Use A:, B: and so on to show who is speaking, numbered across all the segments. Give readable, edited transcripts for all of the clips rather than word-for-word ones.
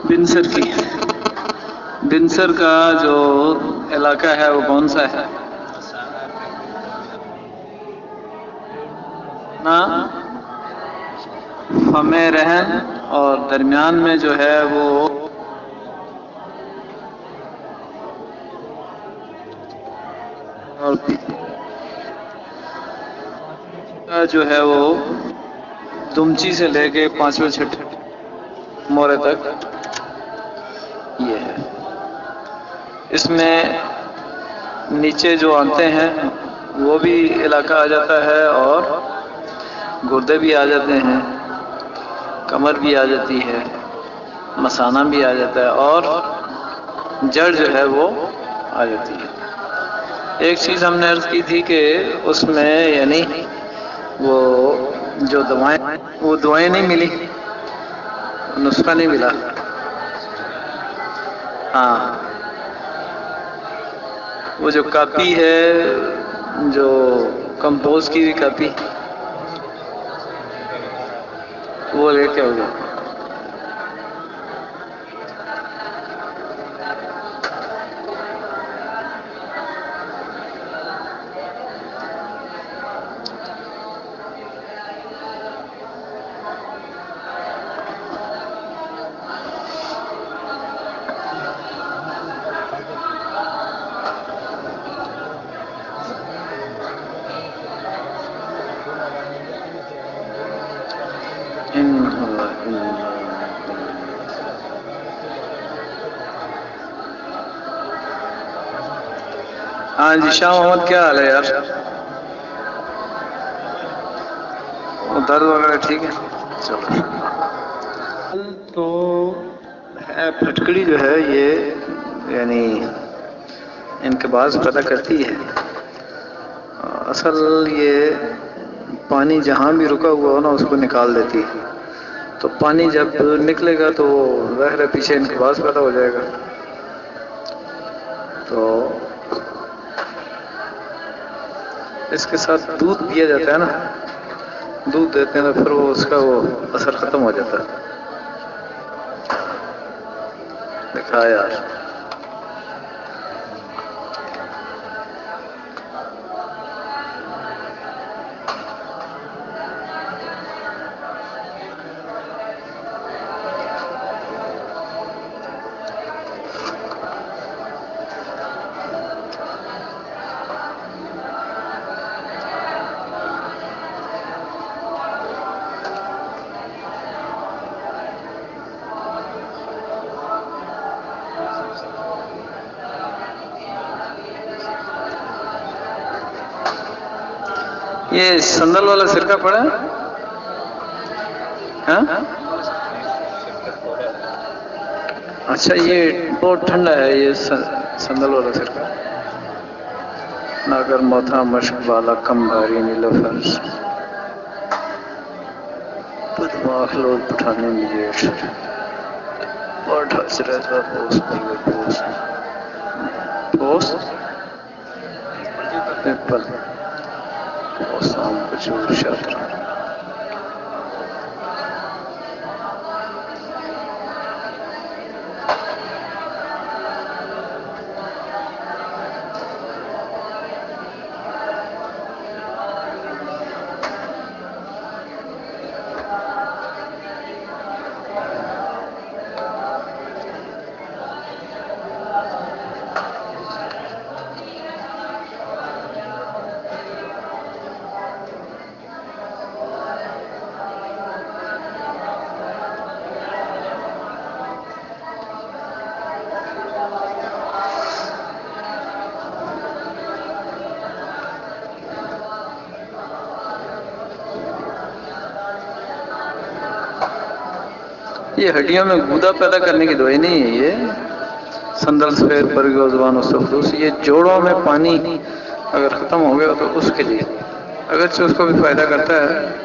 A: بنسر کی بنسر کا جو علاقہ ہے وہ کون سا ہے؟ نا ہمیں رہن اور درمیان میں جو ہے وہ جو ہے وہ دمچی سے لے کے 5ویں چھٹے مورے تک یہ ہے۔ اس میں نیچے جو آتے ہیں وہ بھی علاقہ آ جاتا ہے اور گردے بھی آ جاتے ہیں، کمر بھی آ جاتی ہے، مثانہ بھی آ جاتا ہے اور جڑ جو ہے وہ آ جاتی ہے۔ ایک چیز ہم نے عرض کی تھی کہ اس میں یعنی وہ جو دعائیں نہیں ملی، نسخہ نہیں ملا۔ ہاں، وہ جو کاپی ہے، جو کمپوز کی ہوئی کاپی، وہ لے کے ہوگا۔ ہاں جی، شاہ محمد کیا حال ہے یار؟ درد وغیرہ ٹھیک ہے؟ چلو۔ تو پھٹکڑی جو ہے یہ یعنی انقباض پیدا کرتی ہے۔ اصل یہ پانی جہاں بھی رکا ہوا ہو نا اس کو نکال دیتی ہے، تو پانی جب نکلے گا تو ظاہر ہے پیچھے انقباض پیدا ہو جائے گا۔ تو اس کے ساتھ دودھ پیا جاتا ہے نا، دودھ دیتے ہیں تو پھر وہ اس کا وہ اثر ختم ہو جاتا ہے۔ دکھا یار، یہ سندل والا سرکہ پڑا ہے؟ ہاں؟ اچھا، یہ بہت ٹھنڈا ہے یہ سندل والا سرکہ۔ ناگر موتھا مشک بالا کم بھاری نیلوفر بدماغ لوگ پٹھانے مجھے اور ڈھس رہتا پوس پر پوس پیپل پوسام کچور شاتر۔ یہ ہڈیوں میں گودا پیدا کرنے کی دوائی نہیں ہے، یہ سندل سفید برگ زبان وسطوس، یہ جوڑوں میں پانی اگر ختم ہو گیا تو اس کے لیے، اگرچہ اس کو بھی فائدہ کرتا ہے۔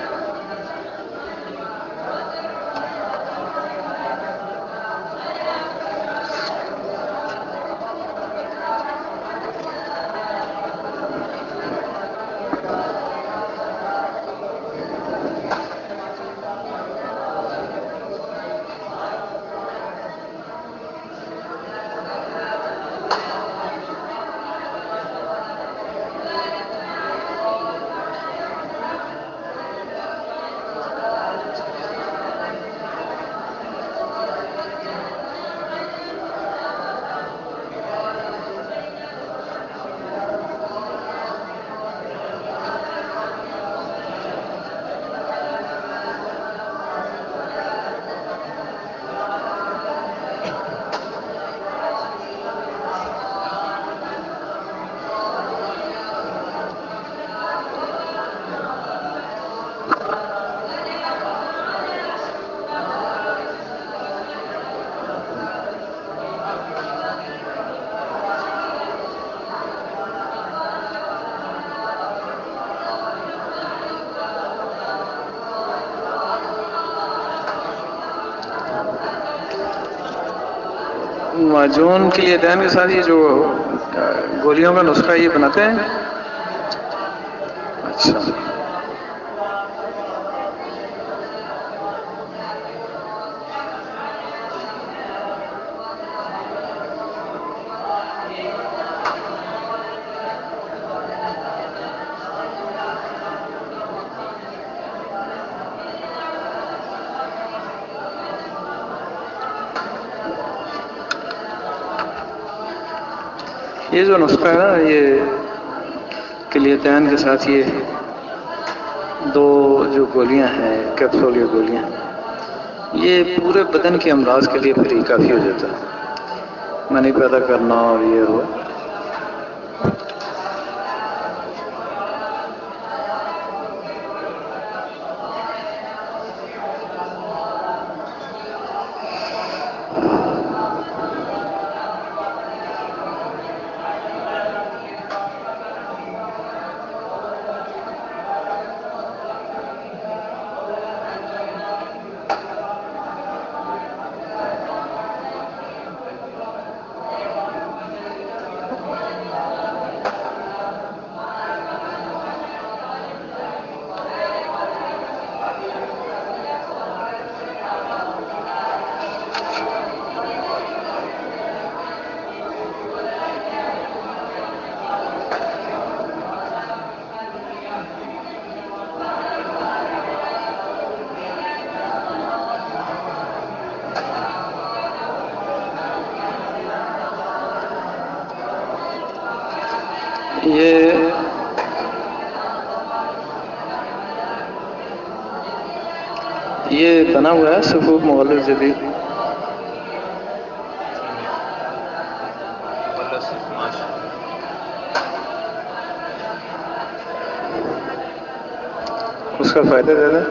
A: معجون کے لیے دین کے ساتھ یہ جو گولیوں کا نسخہ یہ بناتے ہیں؟ اچھا، یہ جو نسخہ ہے نا، یہ کلیتین کے ساتھ یہ دو جو گولیاں ہیں، کیپسول یا گولیاں، یہ پورے بدن کے امراض کے لیے پھر کافی ہو جاتا ہے، منی پیدا کرنا اور یہ ہو۔ یہ بنا ہوا ہے صفوف مغلظ جدید، اس کا فائدہ دے دیں۔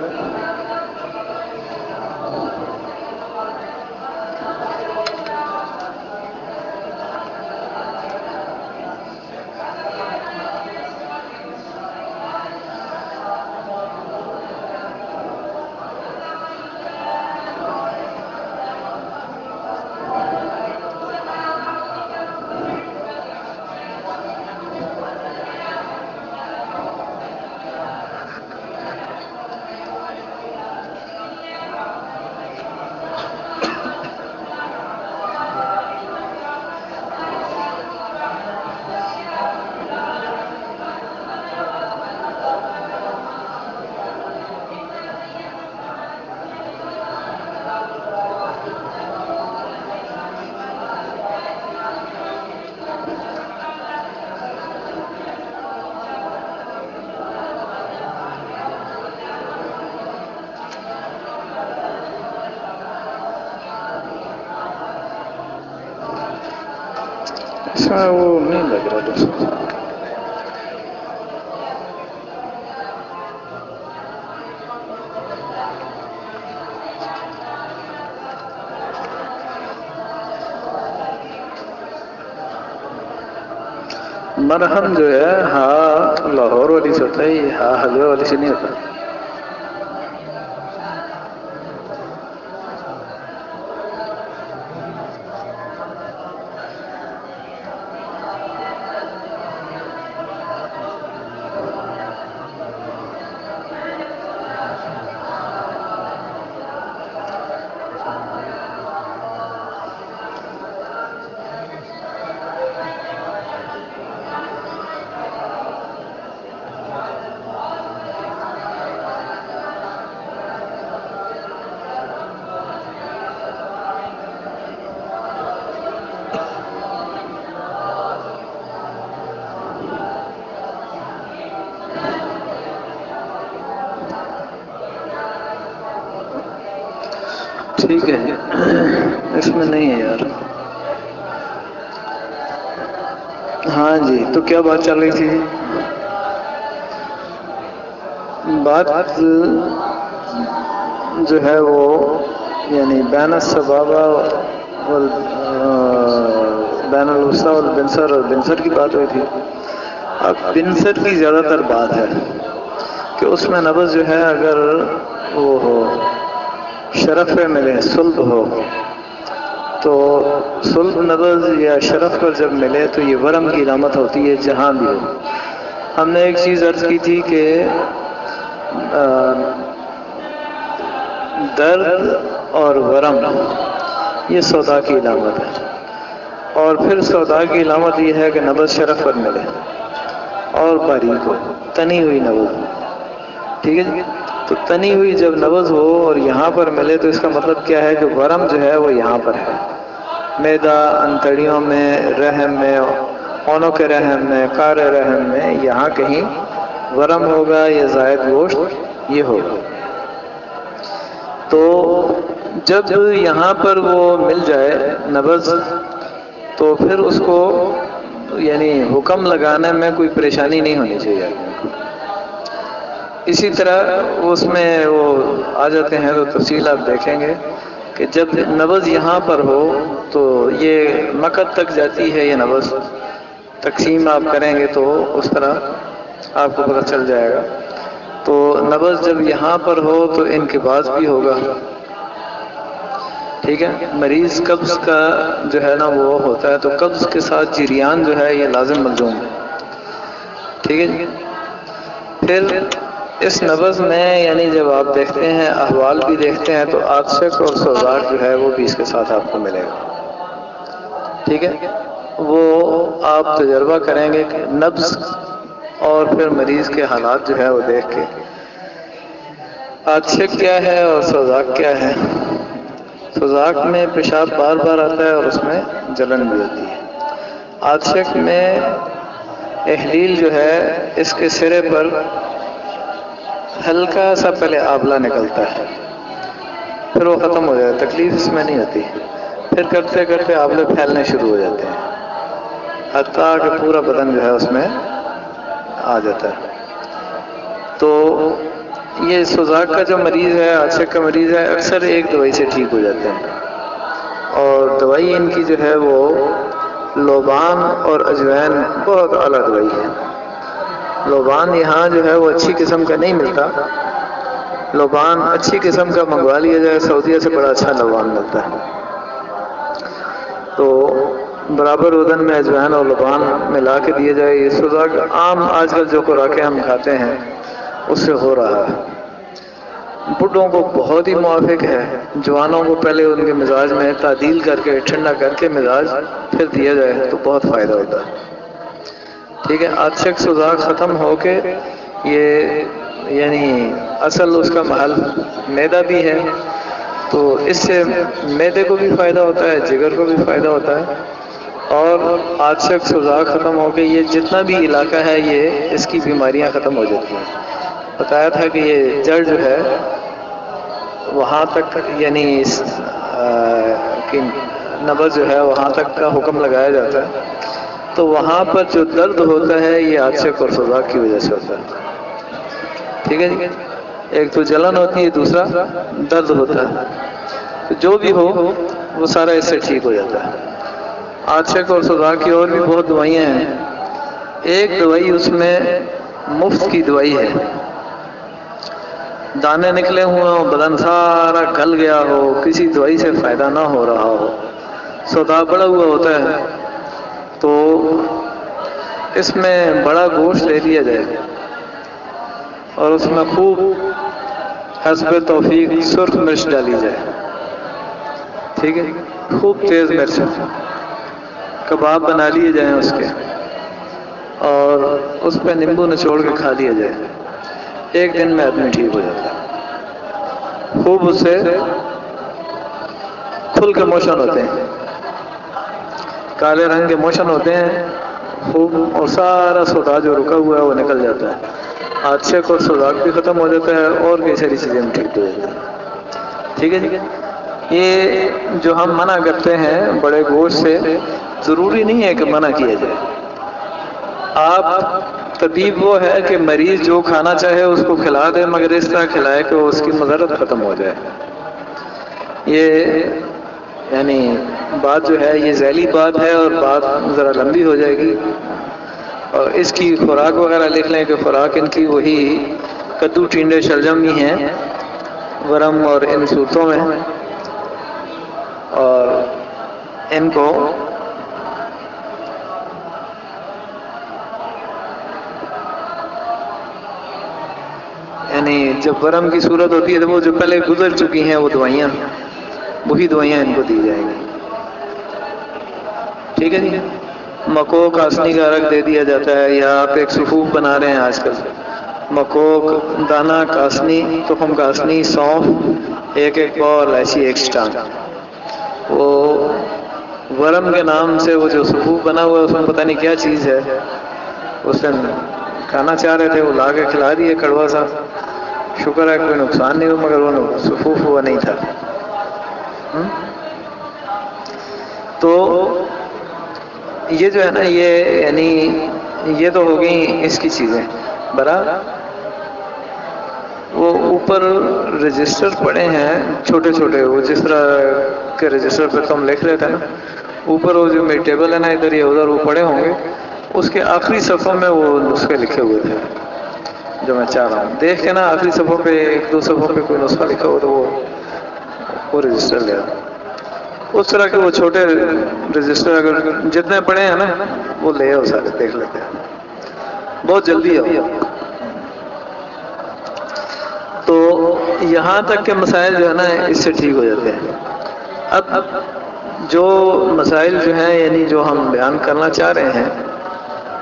A: وہ نہیں لگ رہا دوست۔ مرہم جو ہے ہاں لاہور والی سے ہوتا ہے، یہ ہاں حلوے والی سے نہیں ہوتا۔ ٹھیک ہے، اس میں نہیں ہے یار۔ ہاں جی، تو کیا بات چل رہی تھی؟ بات جو ہے وہ یعنی بین الصبابہ بین الوسطی والبنصر اور بنصر کی بات ہوئی تھی۔ اب بنصر کی زیادہ تر بات ہے کہ اس میں نبض جو ہے اگر وہ ہو شرف ملے صلب ہو تو صلب نبض یا شرف پر جب ملے تو یہ ورم کی علامت ہوتی ہے جہاں بھی ہو۔ ہم نے ایک چیز عرض کی تھی کہ درد اور ورم یہ سودا کی علامت ہے، اور پھر سودا کی علامت یہ ہے کہ نبض شرف پر ملے اور باریک ہو، تنی ہوئی نبض، ٹھیک ہے جی۔ تو تنی ہوئی جب نبض ہو اور یہاں پر ملے تو اس کا مطلب کیا ہے کہ ورم جو ہے وہ یہاں پر ہے، معدہ، انتڑیوں میں، رحم میں، اونوں کے رحم میں، کار رحم میں، یہاں کہیں ورم ہوگا یا زائد گوشت یہ ہوگا۔ تو جب یہاں پر وہ مل جائے نبض تو پھر اس کو یعنی حکم لگانے میں کوئی پریشانی نہیں ہونی چاہیے۔ اسی طرح اس میں وہ آ جاتے ہیں تو تفصیل آپ دیکھیں گے کہ جب نبض یہاں پر ہو تو یہ مقد تک جاتی ہے، یہ نبض تقسیم آپ کریں گے تو اس طرح آپ کو پتہ چل جائے گا۔ تو نبض جب یہاں پر ہو تو انقباض بھی ہوگا، ٹھیک ہے۔ مریض قبض کا جو ہے نا وہ ہوتا ہے تو قبض کے ساتھ جریان جو ہے یہ لازم ملزوم ہے، ٹھیک ہے جی۔ پھر اس نبض میں یعنی جب آپ دیکھتے ہیں احوال بھی دیکھتے ہیں تو عاطشک اور سوزاک جو ہے وہ بھی اس کے ساتھ آپ کو ملے گا، ٹھیک ہے۔ وہ آپ تجربہ کریں گے کہ نبض اور پھر مریض کے حالات جو ہے وہ دیکھ کے عاطشک کیا ہے اور سوزاک کیا ہے۔ سوزاک میں پیشاب بار بار آتا ہے اور اس میں جلن بھی ہوتی ہے۔ عاطشک میں احلیل جو ہے اس کے سرے پر ہلکا سا پہلے آبلہ نکلتا ہے، پھر وہ ختم ہو جاتا ہے، تکلیف اس میں نہیں ہوتی، پھر کرتے کرتے آبلے پھیلنے شروع ہو جاتے ہیں حتیٰ کہ پورا بدن جو ہے اس میں آ جاتا ہے۔ تو یہ سوزاک کا جو مریض ہے، عاطشک کا مریض ہے، اکثر ایک دوائی سے ٹھیک ہو جاتے ہیں، اور دوائی ان کی جو ہے وہ لوبان اور اجوین بہت اعلیٰ دوائی ہے۔ لوبان یہاں جو ہے وہ اچھی قسم کا نہیں ملتا، لوبان اچھی قسم کا منگوا لیا جائے، سعودیہ سے بڑا اچھا لوبان ملتا ہے۔ تو برابر وزن میں اجوین اور لوبان ملا کے دیا جائے۔ یہ سوزاک عام آج کل جو خوراکیں ہم کھاتے ہیں اس سے ہو رہا ہے۔ بڈھوں کو بہت ہی موافق ہے، جوانوں کو پہلے ان کے مزاج میں تعدیل کر کے ٹھنڈا کر کے مزاج پھر دیا جائے تو بہت فائدہ ہوتا ہے، ٹھیک ہے۔ عاطشک سوزاک ختم ہو کے یہ یعنی اصل اس کا محل معدہ بھی ہے، تو اس سے معدے کو بھی فائدہ ہوتا ہے، جگر کو بھی فائدہ ہوتا ہے، اور عاطشک سوزاک ختم ہو کے یہ جتنا بھی علاقہ ہے یہ اس کی بیماریاں ختم ہو جاتی ہیں۔ بتایا تھا کہ یہ جڑ جو ہے وہاں تک یعنی نبض جو ہے وہاں تک کا حکم لگایا جاتا ہے، تو وہاں پر جو درد ہوتا ہے یہ عاطشک اور سوزاک کی وجہ سے ہوتا ہے، ٹھیک ہے جی۔ ایک تو جلن ہوتی ہے، دوسرا درد ہوتا ہے، تو جو بھی ہو وہ سارا اس سے ٹھیک ہو جاتا ہے۔ عاطشک اور سوزاک کی اور بھی بہت دوائیاں ہیں، ایک دوائی اس میں مفت کی دوائی ہے، دانے نکلے ہوئے ہوں، بدن سارا گل گیا ہو، کسی دوائی سے فائدہ نہ ہو رہا ہو، سودا بڑا ہوا ہوتا ہے، تو اس میں بڑا گوشت لے لیا جائے اور اس میں خوب حسب توفیق سرخ مرچ ڈالی جائے، ٹھیک ہے، خوب تیز مرچ، کباب بنا لیے جائیں اس کے، اور اس پہ نیمبو نچوڑ کے کھا لیا جائے، ایک دن میں آدمی ٹھیک ہو جاتا ہے۔ خوب اس سے کھل کے موشن ہوتے ہیں، کالے رنگ کے موشن ہوتے ہیں خوب، اور سارا سودا جو رکا ہوا ہے وہ نکل جاتا ہے، عاطشک اور سوزاک بھی ختم ہو جاتا ہے اور کئی ساری چیزیں ٹھیک ہو جاتی ہیں، ٹھیک ہے جی۔ یہ جو ہم منع کرتے ہیں بڑے گوشت سے، ضروری نہیں ہے کہ منع کیا جائے۔ آپ طبیب وہ ہے کہ مریض جو کھانا چاہے اس کو کھلا دے، مگر اس طرح کھلائے کہ اس کی مضرت ختم ہو جائے۔ یہ یعنی بات جو ہے یہ ذیلی بات ہے اور بات ذرا لمبی ہو جائے گی، اور اس کی خوراک وغیرہ لکھ لیں کہ خوراک ان کی وہی کدو، ٹینڈے، شلجم ہی ہیں ورم اور ان صورتوں میں، اور ان کو یعنی جب ورم کی صورت ہوتی ہے تو وہ جو پہلے گزر چکی ہیں وہ دوائیاں، وہی دوائیاں ان کو دی جائیں گی. ٹھیک ہے جی. مکوک کاسنی کا عرق دے دیا جاتا ہے، یا آپ ایک صفوف بنا رہے ہیں آج کل، مکوک، دانہ کاسنی، تخم کاسنی، سونف، ایک پاؤ الائچی، ایک اسٹانگ. وہ ورم کے نام سے وہ جو صفوف بنا ہوا ہے اس میں پتہ نہیں کیا چیز ہے. اس دن کھانا چاہ رہے تھے، وہ لا کے کھلا دیے کڑوا سا. شکر ہے کوئی نقصان نہیں ہوا، مگر وہ صفوف ہوا نہیں تھا. تو یہ جو ہے نا، یہ یعنی یہ تو ہو گئی اس کی چیزیں برا. وہ اوپر رجسٹر پڑے ہیں چھوٹے چھوٹے، وہ جس طرح کے رجسٹر پہ تو ہم لکھ رہے تھے نا، اوپر وہ جو میری ٹیبل ہے نا ادھر یا ادھر، وہ پڑے ہوں گے. اس کے آخری صفحوں میں وہ نسخے لکھے ہوئے تھے جو میں چاہ رہا ہوں. دیکھ کے نا آخری صفحوں پہ، ایک دو صفحوں پہ کوئی نسخہ لکھا ہو تو وہ رجسٹر لے آؤ. اس طرح کے وہ چھوٹے رجسٹر اگر جتنے پڑے ہیں نا وہ لے آؤ، سارے دیکھ لیتے ہیں. بہت جلدی آؤ. تو یہاں تک کے مسائل جو ہے نا اس سے ٹھیک ہو جاتے ہیں. اب جو مسائل جو ہیں یعنی جو ہم بیان کرنا چاہ رہے ہیں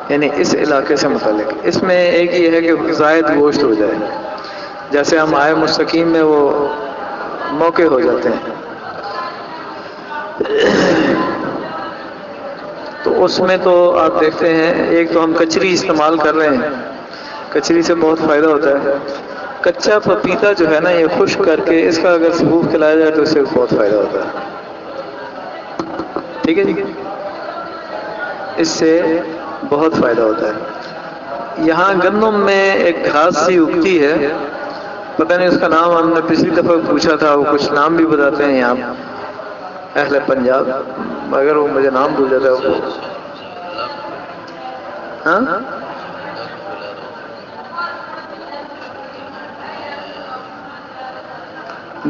A: یعنی اس علاقے سے متعلق، اس میں ایک یہ ہے کہ زائد گوشت ہو جائے. جیسے ہم آئے مستقیم میں وہ موقع ہو جاتے ہیں، تو اس میں تو آپ دیکھتے ہیں ایک تو ہم کچری استعمال کر رہے ہیں. کچری سے بہت فائدہ ہوتا ہے. کچا پپیتا جو ہے نا یہ خشک کر کے اس کا اگر ثبوت کھلایا جائے تو اس سے بہت فائدہ ہوتا ہے. ٹھیک ہے جی، اس سے بہت فائدہ ہوتا ہے. یہاں گندم میں ایک گھاس سی اگتی ہے، پتہ نہیں اس کا نام، ہم نے پچھلی دفعہ پوچھا تھا، وہ کچھ نام بھی بتاتے ہیں یہاں اہل پنجاب، مگر وہ مجھے نام بھول جاتا ہے. وہ ہاں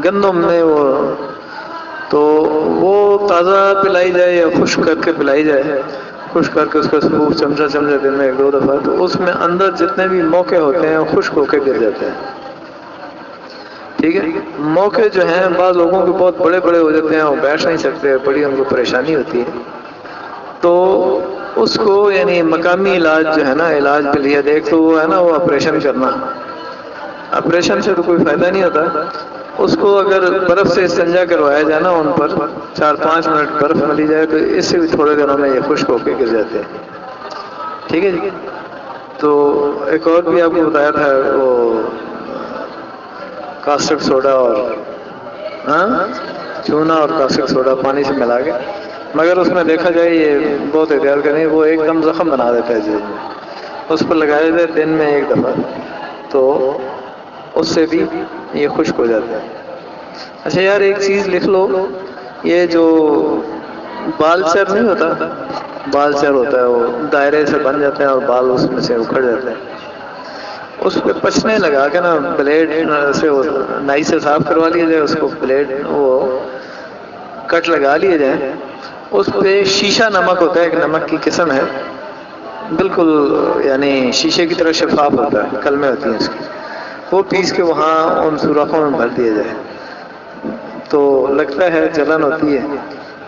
A: گندم میں وہ، تو وہ تازہ پلائی جائے یا خشک کر کے پلائی جائے. خشک کر کے اس کا ثبوت چمچہ دن میں ایک دو دفعہ، تو اس میں اندر جتنے بھی موقع ہوتے ہیں وہ خشک ہو کے گر جاتے ہیں. ٹھیک ہے. موقع جو ہیں بعض لوگوں کے بہت بڑے بڑے ہو جاتے ہیں، وہ بیٹھ نہیں سکتے، بڑی ان کو پریشانی ہوتی ہے. تو اس کو یعنی مقامی علاج جو ہے نا، علاج کے لیے دیکھ تو وہ ہے نا وہ آپریشن کرنا. آپریشن سے تو کوئی فائدہ نہیں ہوتا. اس کو اگر برف سے استنجا کروایا جائے نا، ان پر 4-5 منٹ برف ملی جائے تو اس سے بھی تھوڑے دنوں میں یہ خشک ہو کے گر جاتے ہیں. ٹھیک ہے جی. تو ایک اور بھی آپ کو بتایا تھا، وہ کاسٹک سوڈا اور چونا اور کاسٹک سوڈا پانی سے ملا کے، مگر اس میں دیکھا جائے یہ بہت احتیاط کریں، وہ ایک دم زخم بنا دیتا ہے جلد میں. اس پر لگایا جائے دن میں ایک دفعہ تو اس سے بھی یہ خشک ہو جاتا ہے. اچھا یار ایک چیز لکھ لو، یہ جو بال چر نہیں ہوتا، بال چر ہوتا ہے، وہ دائرے سے بن جاتے ہیں اور بال اس میں سے اکھڑ جاتے ہیں. اس پہ پچنے لگا کے نا بلیڈ سے نائی سے صاف کروا لیا جائے، اس کو بلیڈ وہ کٹ لگا لیے جائیں. اس پہ شیشہ نمک ہوتا ہے، ایک نمک کی قسم ہے، بالکل یعنی شیشے کی طرح شفاف ہوتا ہے، کلمیں ہوتی ہیں اس کی، وہ پیس کے وہاں ان سوراخوں میں بھر دیا جائے. تو لگتا ہے جلن ہوتی ہے،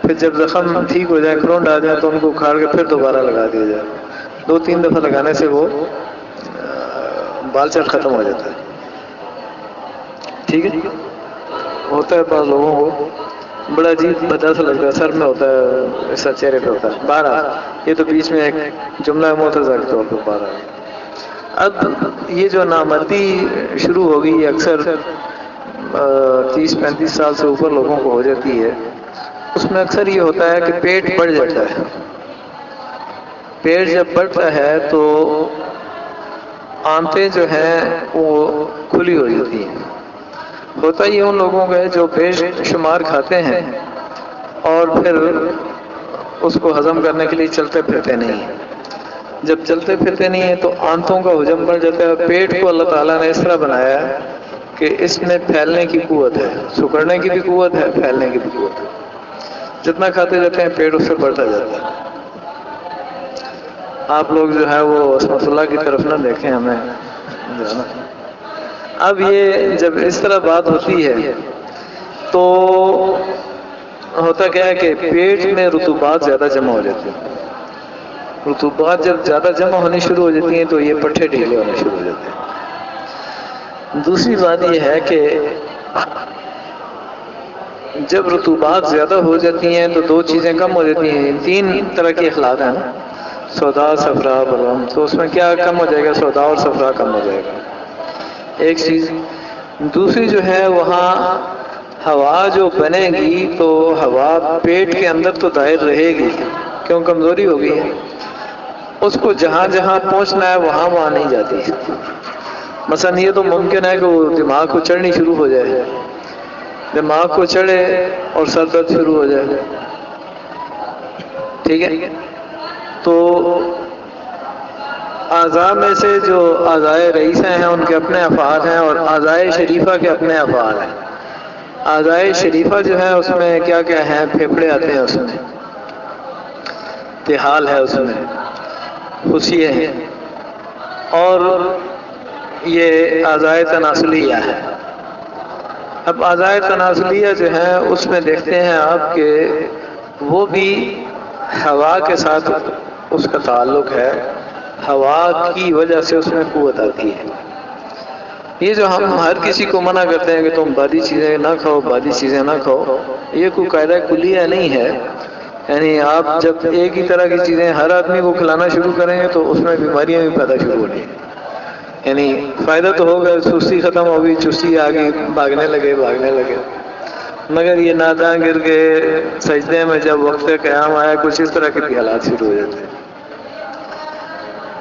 A: پھر جب زخم ٹھیک ہو جائے، کھرونڈ آ جائے تو ان کو اکھاڑ کے پھر دوبارہ لگا دیا جائے. 2-3 دفعہ لگانے سے وہ بال چر ختم ہو جاتا ہے. ٹھیک ہے. ہوتا ہے بعض لوگوں کو بڑا عجیب بدا سا لگتا ہے، سر میں ہوتا ہے، ایسا چہرے پہ ہوتا ہے. 12 یہ تو بیچ میں ایک جملہ معترضہ کے طور پر 12. اب یہ جو نامردی شروع ہوگی اکثر 30-35 سال سے اوپر لوگوں کو ہو جاتی ہے، اس میں اکثر یہ ہوتا ہے کہ پیٹ بڑھ جاتا ہے. پیٹ جب بڑھتا ہے تو آنتیں جو ہیں وہ کھلی ہو جاتی ہیں. ہوتا یہ ان لوگوں کا ہے جو بے شمار کھاتے ہیں اور پھر اس کو ہضم کرنے کے لیے چلتے پھرتے نہیں ہیں. جب چلتے پھرتے نہیں ہیں تو آنتوں کا حجم بڑھ جاتا ہے. پیٹ کو اللہ تعالیٰ نے اس طرح بنایا ہے کہ اس میں پھیلنے کی قوت ہے، سکڑنے کی بھی قوت ہے، پھیلنے کی بھی قوت ہے. جتنا کھاتے جاتے ہیں پیٹ اس سے بڑھتا جاتا ہے. آپ لوگ جو ہے وہ عصمت اللہ کی طرف نہ دیکھیں ہمیں جو ہے نا. اب یہ جب اس طرح بات ہوتی ہے تو ہوتا کیا ہے کہ پیٹ میں رطوبات زیادہ جمع ہو جاتی ہیں. رطوبات جب زیادہ جمع ہونی شروع ہو جاتی ہیں تو یہ پٹھے ڈھیلے ہونے شروع ہو جاتے ہیں. دوسری بات یہ ہے کہ جب رطوبات زیادہ ہو جاتی ہیں تو دو چیزیں کم ہو جاتی ہیں. 3 طرح کے اخلاق ہیں نا، سودا، صفرا، بلغم. تو اس میں کیا کم ہو جائے گا؟ سودا اور صفرا کم ہو جائے گا، ایک چیز. دوسری جو ہے وہاں ہوا جو بنے گی تو ہوا پیٹ کے اندر تو دائر رہے گی، کیوں؟ کمزوری ہو گئی ہے. اس کو جہاں جہاں پہنچنا ہے وہاں نہیں جاتی. مثلا یہ تو ممکن ہے کہ وہ دماغ کو چڑھنی شروع ہو جائے، دماغ کو چڑھے اور سر درد شروع ہو جائے. ٹھیک ہے؟ تو اعضاء میں سے جو اعضائے رئیسہ ہیں ان کے اپنے افعال ہیں اور اعضائے شریفہ کے اپنے افعال ہیں. اعضائے شریفہ جو ہے اس میں کیا کیا ہیں؟ پھیپھڑے آتے ہیں، اس میں تحال ہے، اس میں خوشیے ہیں، اور یہ اعضائے تناسلیہ ہے. اب اعضائے تناسلیہ جو ہیں اس میں دیکھتے ہیں آپ کہ وہ بھی ہوا کے ساتھ اس کا تعلق ہے. ہوا کی وجہ سے اس میں قوت آتی ہے. یہ جو ہم ہر کسی کو منع کرتے ہیں کہ تم بادی چیزیں نہ کھاؤ، بادی چیزیں نہ کھاؤ، یہ کوئی قاعدہ کلیہ نہیں ہے. یعنی آپ جب ایک ہی طرح کی چیزیں ہر آدمی کو کھلانا شروع کریں گے تو اس میں بیماریاں بھی پیدا شروع ہو گی. یعنی فائدہ تو ہوگا، سستی ختم ہوگی، چستی آگے بھاگنے لگے. مگر یہ ناداں گر کے سجدے میں جب وقت قیام آیا کچھ اس طرح کے بھی حالات شروع ہو جاتے ہیں.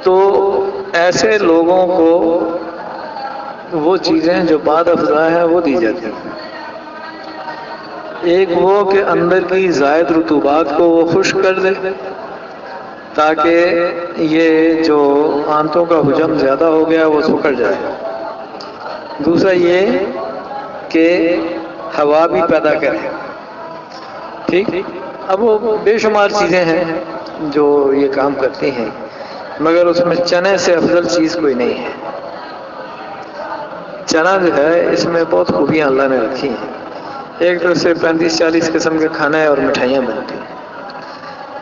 A: تو ایسے لوگوں کو وہ چیزیں جو بعد افزا ہیں وہ دی جاتی ہیں. ایک وہ کہ اندر کی زائد رطوبات کو وہ خشک کر دے تاکہ یہ جو آنتوں کا حجم زیادہ ہو گیا وہ سکڑ جائے. دوسرا یہ کہ ہوا بھی پیدا کرے. ٹھیک؟ اب وہ بے شمار چیزیں ہیں جو یہ کام کرتی ہیں، مگر اس میں چنے سے افضل چیز کوئی نہیں ہے. چنا جو ہے اس میں بہت خوبیاں اللہ نے رکھی ہیں. ایک طرف سے 35-40 قسم کے کھانے اور مٹھائیاں بنتی ہیں.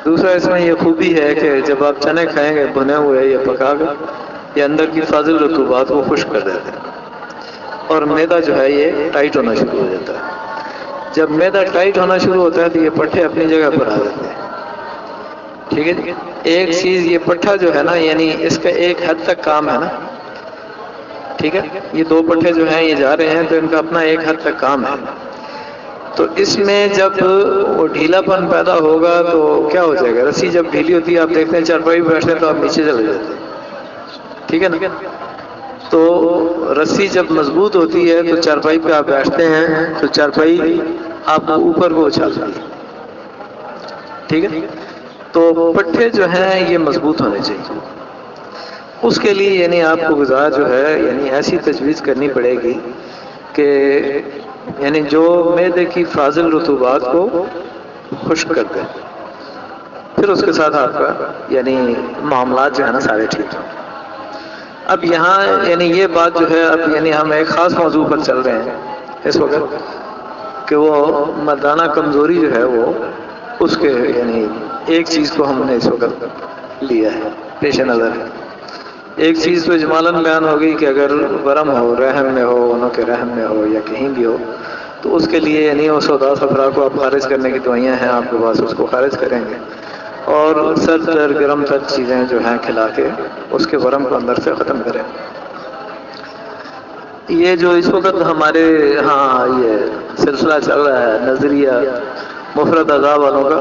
A: دوسرا اس میں یہ خوبی ہے کہ جب آپ چنے کھائیں گے بھنے ہوئے یا پکا کر، یہ اندر کی فاضل رطوبات کو خشک کر دیتے ہیں اور معدہ جو ہے یہ ٹائٹ ہونا شروع ہو جاتا ہے. جب معدہ ٹائٹ ہونا شروع ہوتا ہے تو یہ پٹھے اپنی جگہ پر آ جاتے ہیں. ٹھیک ہے؟ ایک چیز یہ پٹھا جو ہے نا، یعنی اس کا ایک حد تک کام ہے نا. ٹھیک ہے؟ یہ 2 پٹھے جو ہیں یہ جا رہے ہیں تو ان کا اپنا ایک حد تک کام ہے. تو اس میں جب وہ ڈھیلا پن پیدا ہوگا تو کیا ہو جائے گا؟ رسی جب ڈھیلی ہوتی ہے آپ دیکھتے ہیں چارپائی پہ بیٹھتے ہیں تو آپ نیچے چلے جاتے ہیں. ٹھیک ہے نا؟ تو رسی جب مضبوط ہوتی ہے تو چارپائی پہ آپ بیٹھتے ہیں تو چارپائی آپ کو اوپر کو اچھالتی ہے. ٹھیک ہے؟ تو پٹھے جو ہیں یہ مضبوط ہونے چاہیے. اس کے لیے یعنی آپ کو غذا جو ہے یعنی ایسی تجویز کرنی پڑے گی کہ یعنی جو معدے کی فاضل رطوبات کو خشک کر دے، پھر اس کے ساتھ آپ کا یعنی معاملات جو ہے نا سارے ٹھیک ہوں. اب یہاں یعنی یہ بات جو ہے اب یعنی ہم ایک خاص موضوع پر چل رہے ہیں اس وقت کہ وہ مردانہ کمزوری جو ہے وہ اس کے یعنی ایک چیز کو ہم نے اس وقت لیا ہے پیش نظر ہے. ایک چیز تو اجمالاً بیان ہوگی کہ اگر ورم ہو، رحم میں ہو، انہوں کے رحم میں ہو یا کہیں بھی ہو تو اس کے لیے یعنی وہ سودا صفرا کو آپ خارج کرنے کی دوائیاں ہیں آپ کے پاس، اس کو خارج کریں گے اور سر درد گرم تر چیزیں جو ہیں کھلا کے اس کے ورم کو اندر سے ختم کریں. یہ جو اس وقت ہمارے ہاں یہ سلسلہ چل رہا ہے نظریہ مفرد اعضاء والوں کا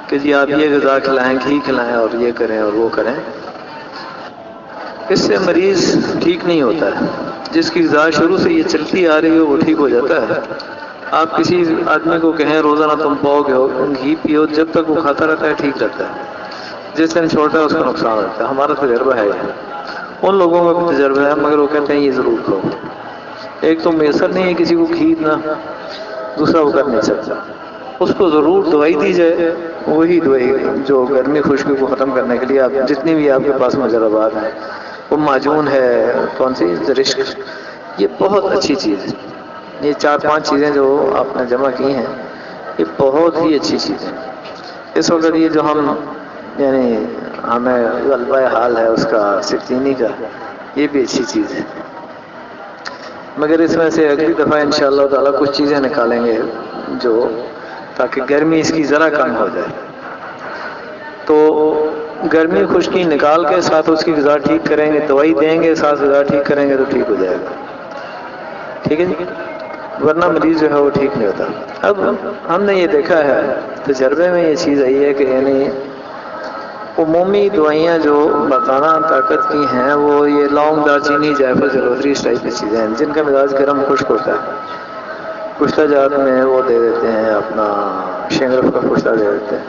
A: کہ جی آپ یہ غذا کھلائیں، گھی کھلائیں اور یہ کریں اور وہ کریں، اس سے مریض ٹھیک نہیں ہوتا ہے. جس کی غذا شروع سے یہ چلتی آ رہی ہے وہ ٹھیک ہو جاتا ہے. آپ کسی آدمی کو کہیں روزانہ تم پاؤ گھی پیو، جب تک وہ کھاتا رہتا ہے ٹھیک رہتا ہے. جس دن چھوڑتا ہے اس کا نقصان ہوتا ہے. ہمارا تجربہ ہے یہ، ان لوگوں کا بھی تجربہ ہے مگر وہ کہتے ہیں یہ ضرور کھاؤ. ایک تو میسر نہیں ہے کسی کو گھی اتنا، دوسرا وہ کر نہیں سکتا. اس کو ضرور دوائی دی جائے، وہی دوائی جو گرمی خشکی کو ختم کرنے کے لیے آپ جتنی بھی آپ کے پاس مجربات ہیں، وہ معجون ہے، کون سی زرشک، یہ بہت اچھی چیز ہے. یہ 4-5 چیزیں جو آپ نے جمع کی ہیں یہ بہت ہی اچھی چیز ہے. اس وقت یہ جو ہم یعنی ہمیں غلبہ حال ہے اس کا سکینی کا، یہ بھی اچھی چیز ہے. مگر اس میں سے اگلی دفعہ انشاءاللہ تعالیٰ کچھ چیزیں نکالیں گے جو تاکہ گرمی اس کی ذرا کم ہو جائے. تو گرمی خشکی نکال کے ساتھ اس کی غذا ٹھیک کریں گے، دوائی دیں گے ساتھ غذا ٹھیک کریں گے تو ٹھیک ہو جائے گا. ٹھیک ہے جی، ورنہ مریض جو ہے وہ ٹھیک نہیں ہوتا. اب ہم نے یہ دیکھا ہے تجربے میں، یہ چیز آئی ہے کہ یعنی عمومی دوائیاں جو مردانہ طاقت کی ہیں وہ یہ لونگ، دار چینی، جائفل، جلوتری، اس ٹائپ کی چیزیں ہیں جن کا مزاج گرم خشک ہوتا ہے. کشتہ جات میں وہ دے دیتے ہیں، اپنا شنگرف کا کشتہ دے دیتے ہیں.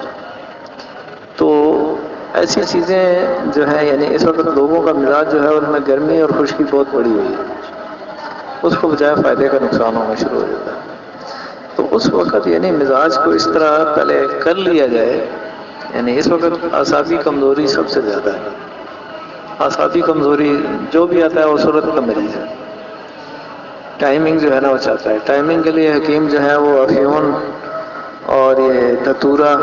A: تو ایسی چیزیں جو ہیں یعنی اس وقت لوگوں کا مزاج جو ہے ان میں گرمی اور خشکی بہت بڑی ہوئی ہے، اس کو بجائے فائدے کا نقصان ہونا شروع ہو جاتا ہے. تو اس وقت یعنی مزاج کو اس طرح پہلے کر لیا جائے. یعنی اس وقت اعصابی کمزوری سب سے زیادہ ہے. اعصابی کمزوری جو بھی آتا ہے وہ صورت کا مریض ہے. ٹائمنگ جو ہے نا وہ چاہتا ہے. ٹائمنگ کے لیے حکیم جو ہے وہ افیون اور یہ دتورا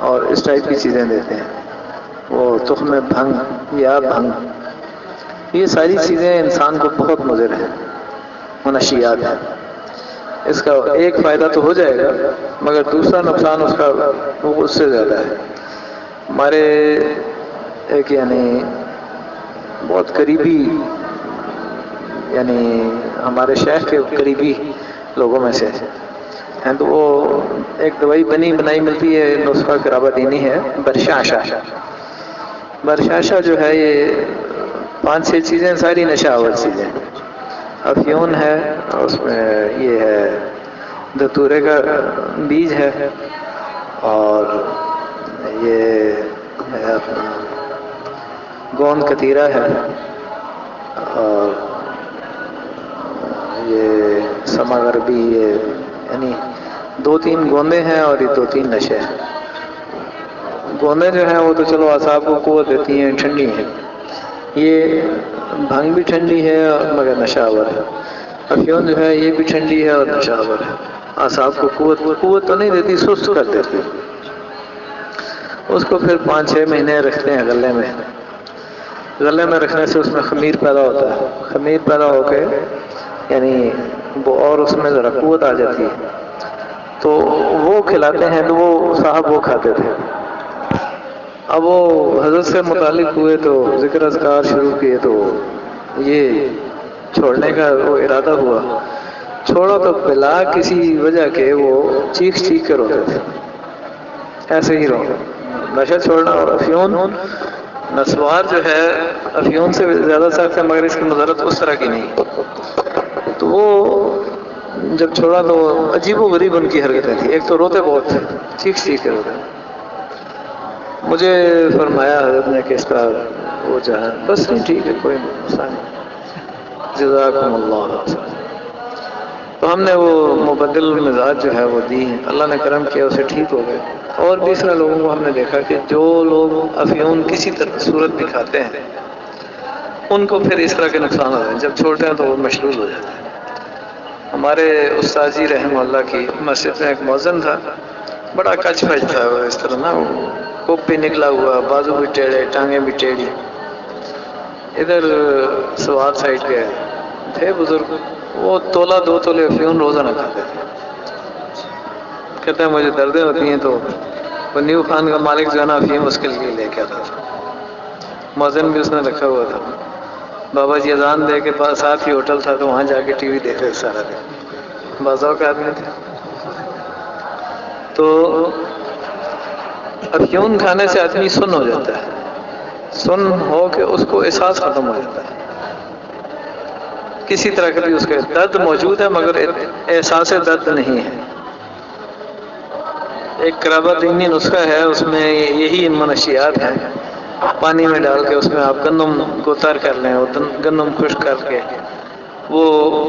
A: اور اس ٹائپ کی چیزیں دیتے ہیں. وہ تخم بھنگ یا بھنگ، یہ ساری چیزیں انسان کو بہت مضر ہیں، منشیات ہیں. اس کا ایک فائدہ تو ہو جائے گا مگر دوسرا نقصان اس کا وہ اس سے زیادہ ہے. ہمارے ایک یعنی بہت قریبی یعنی ہمارے شیخ کے قریبی لوگوں میں سے ہیں، تو وہ ایک دوائی بنائی ملتی ہے، نسخہ قرابہ دینی ہے، برشاشا. برشاشا جو ہے یہ 5-6 چیزیں ساری نشہ آور چیزیں. افیون ہے، اس میں یہ ہے دتورے کا بیج ہے، اور یہ ہے اپنا گوند کتیرا ہے، اور یہ سماغربی، یہ یعنی 2-3 گوندیں ہیں اور یہ 2-3 نشے ہیں. گوندیں جو ہیں وہ تو چلو اعصاب کو قوت دیتی ہیں، ٹھنڈی ہیں. یہ بھنگ بھی ٹھنڈی ہے مگر نشہ آور ہے. افیون جو ہے یہ بھی ٹھنڈی ہے اور نشہ آور ہے. اعصاب کو قوت تو نہیں دیتی، سست کر دیتی. اس کو پھر 5-6 مہینے رکھتے ہیں غلے میں. غلے میں رکھنے سے اس میں خمیر پیدا ہوتا ہے. خمیر پیدا ہو کے یعنی وہ اور اس میں ذرا قوت آ جاتی ہے. تو وہ کھلاتے ہیں، تو وہ صاحب وہ کھاتے تھے. اب وہ حضرت سے متعلق ہوئے تو ذکر اذکار شروع کیے تو یہ چھوڑنے کا وہ ارادہ ہوا. چھوڑا تو بلا کسی وجہ کے وہ چیخ کر روتے تھے، ایسے ہی رو. نشہ چھوڑنا اور افیون، نسوار جو ہے افیون سے زیادہ سخت ہے مگر اس کی مضرت اس طرح کی نہیں. تو وہ جب چھوڑا تو عجیب و غریب ان کی حرکتیں تھیں. ایک تو روتے بہت تھے، چیخ کر روتے. مجھے فرمایا حضرت نے کہ اس کا وہ جو ہے بس نہیں، ٹھیک ہے، کوئی مسئلہ نہیں، جزاکم اللہ. تو ہم نے وہ مبدل مزاج جو ہے وہ دی، اللہ نے کرم کیا، اسے ٹھیک ہو گئے. اور تیسرا لوگوں کو ہم نے دیکھا کہ جو لوگ افیون کسی طرح صورت بھی کھاتے ہیں ان کو پھر اس طرح کے نقصان ہوتے ہیں. جب چھوڑتے ہیں تو وہ مشلول ہو جاتے ہیں. ہمارے استاد جی رحمہ اللہ کی مسجد میں ایک مؤذن تھا، بڑا کچ پچ تھا، اس طرح نا کوپ بھی نکلا ہوا، بازو بھی ٹیڑھے، ٹانگیں بھی ٹیڑھی. ادھر سوات سائڈ کے تھے بزرگ، وہ تولا 2 تولے افیون روزانہ کھاتے تھے. کہتے ہیں مجھے دردیں ہوتی ہیں تو وہ نیو خان کا مالک جو ہے نا افیم اس کے لیے لے کے آتا تھا. مؤذن بھی اس نے رکھا ہوا تھا. بابا جی اذان دے کے پاس ساتھ ہی ہوٹل تھا تو وہاں جا کے ٹی وی دیکھ رہے سارا دن. بازاؤ کے آدمی تھے. تو افیون کھانے سے آدمی سن ہو جاتا ہے. سن ہو کے اس کو احساس ختم ہو جاتا ہے. کسی طرح کا بھی اس کے درد موجود ہے مگر احساس درد نہیں ہے. ایک قرابہ دینی نسخہ ہے، اس میں یہی منشیات ہیں. پانی میں ڈال کے اس میں آپ گندم کو تر کر لیں، وہ گندم خشک کر کے وہ